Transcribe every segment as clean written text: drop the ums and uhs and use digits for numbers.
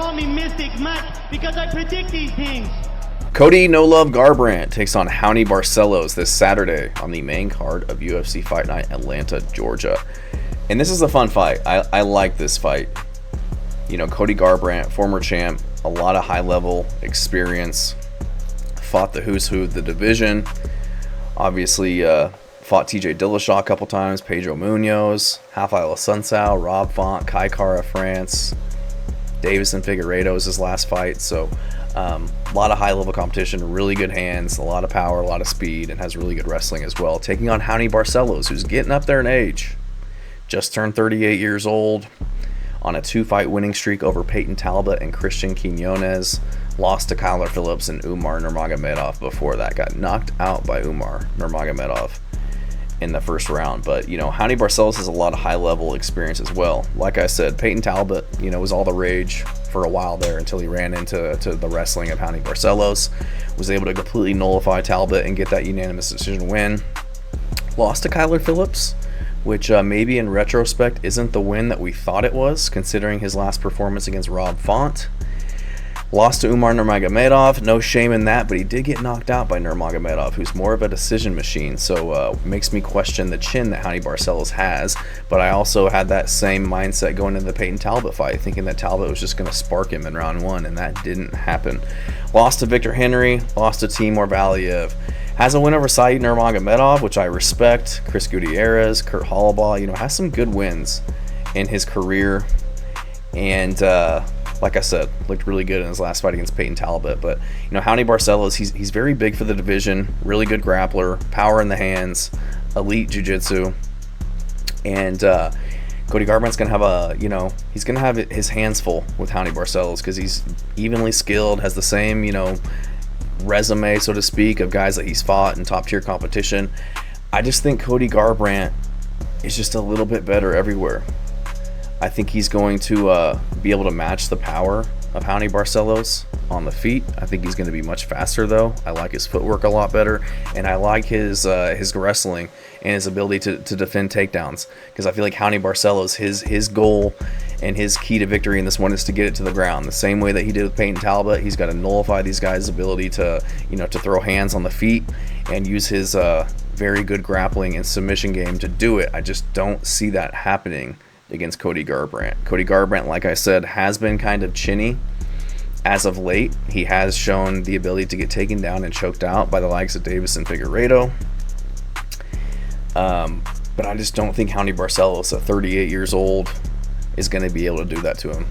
call me Mystic Mike because I predict these things. Cody No Love Garbrandt takes on Raoni Barcelos this Saturday on the main card of UFC Fight Night, Atlanta, Georgia. And this is a fun fight. I like this fight. You know, Cody Garbrandt, former champ, a lot of high-level experience, fought the who's who of the division. Obviously, fought TJ Dillashaw a couple times, Pedro Munoz, Rafael Sunsao, Rob Font, Kai Kara France, Davison Figueiredo was his last fight. So a lot of high-level competition, really good hands, a lot of power, a lot of speed, and has really good wrestling as well. Taking on Raoni Barcelos, who's getting up there in age. Just turned 38 years old, on a 2-fight winning streak over Peyton Talbot and Christian Quinones. Lost to Kyler Phillips and Umar Nurmagomedov before that. Got knocked out by Umar Nurmagomedov in the first round. But, you know, Raoni Barcelos has a lot of high-level experience as well. Like I said, Peyton Talbot, you know, was all the rage for a while there until he ran into the wrestling of Raoni Barcelos. Was able to completely nullify Talbot and get that unanimous decision win. Lost to Kyler Phillips, which maybe in retrospect isn't the win that we thought it was, considering his last performance against Rob Font. Lost to Umar Nurmagomedov, no shame in that, but he did get knocked out by Nurmagomedov, who's more of a decision machine, so makes me question the chin that Raoni Barcelos has. But I also had that same mindset going into the Peyton Talbot fight, thinking that Talbot was just going to spark him in round one, and that didn't happen. Lost to Victor Henry, lost to Timur Valiev. Has a win over Said Nurmagomedov, which I respect. Chris Gutierrez, Kurt Hallbaugh, you know, has some good wins in his career. And like I said, looked really good in his last fight against Peyton Talbot. But, you know, Raoni Barcelos, he's very big for the division, really good grappler, power in the hands, elite jiu-jitsu. And Cody Garbrandt's going to have he's going to have his hands full with Raoni Barcelos because he's evenly skilled, has the same, you know, resume, so to speak, of guys that he's fought in top-tier competition. I just think Cody Garbrandt is just a little bit better everywhere. I think he's going to be able to match the power of Raoni Barcelos on the feet. I think he's going to be much faster, though. I like his footwork a lot better, and I like his wrestling and his ability to defend takedowns, because I feel like Raoni Barcelos, his goal and his key to victory in this one is to get it to the ground. The same way that he did with Peyton Talbot, he's got to nullify these guys' ability to throw hands on the feet and use his very good grappling and submission game to do it. I just don't see that happening against Cody Garbrandt. Cody Garbrandt, like I said, has been kind of chinny as of late. He has shown the ability to get taken down and choked out by the likes of Davison Figueiredo. But I just don't think Raoni Barcelos, at 38 years old, is going to be able to do that to him,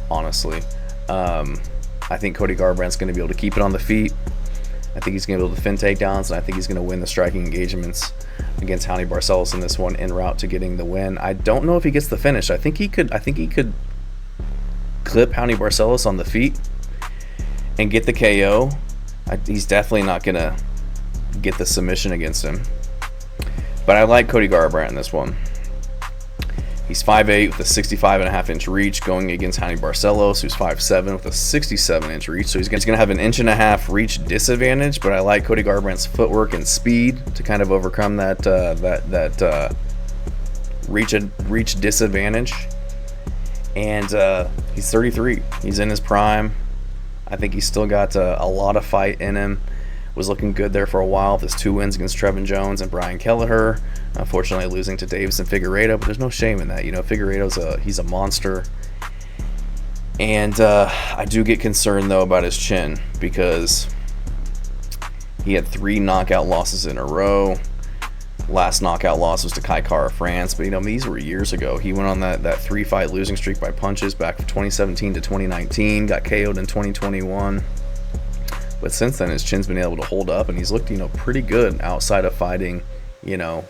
honestly. I think Cody Garbrandt's going to be able to keep it on the feet. I think he's going to be able to defend takedowns, and I think he's going to win the striking engagements against Raoni Barcelos in this one, en route to getting the win. I don't know if he gets the finish. I think he could clip Raoni Barcelos on the feet and get the KO. He's definitely not going to get the submission against him. But I like Cody Garbrandt in this one. He's 5'8" with a 65.5-inch reach, going against Raoni Barcelos, who's 5'7" with a 67-inch reach. So he's going to have an 1.5-inch reach disadvantage, but I like Cody Garbrandt's footwork and speed to kind of overcome that reach disadvantage. And he's 33. He's in his prime. I think he's still got a lot of fight in him. Was looking good there for a while with his 2 wins against Trevin Jones and Brian Kelleher. Unfortunately, losing to Davison Figueiredo, but there's no shame in that. You know, Figueiredo's he's a monster. And I do get concerned, though, about his chin, because he had 3 knockout losses in a row. Last knockout loss was to Kai Kara France, but, you know, these were years ago. He went on that 3-fight losing streak by punches back from 2017 to 2019, got KO'd in 2021. But since then, his chin's been able to hold up, and he's looked, you know, pretty good outside of fighting, you know,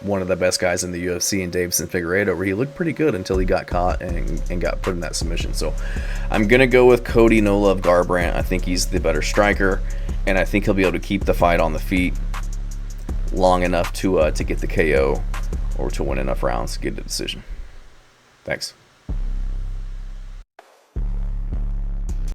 one of the best guys in the UFC in Davison Figueiredo, where he looked pretty good until he got caught and got put in that submission. So I'm going to go with Cody No Love Garbrandt. I think he's the better striker, and I think he'll be able to keep the fight on the feet long enough to get the KO or to win enough rounds to get the decision. Thanks.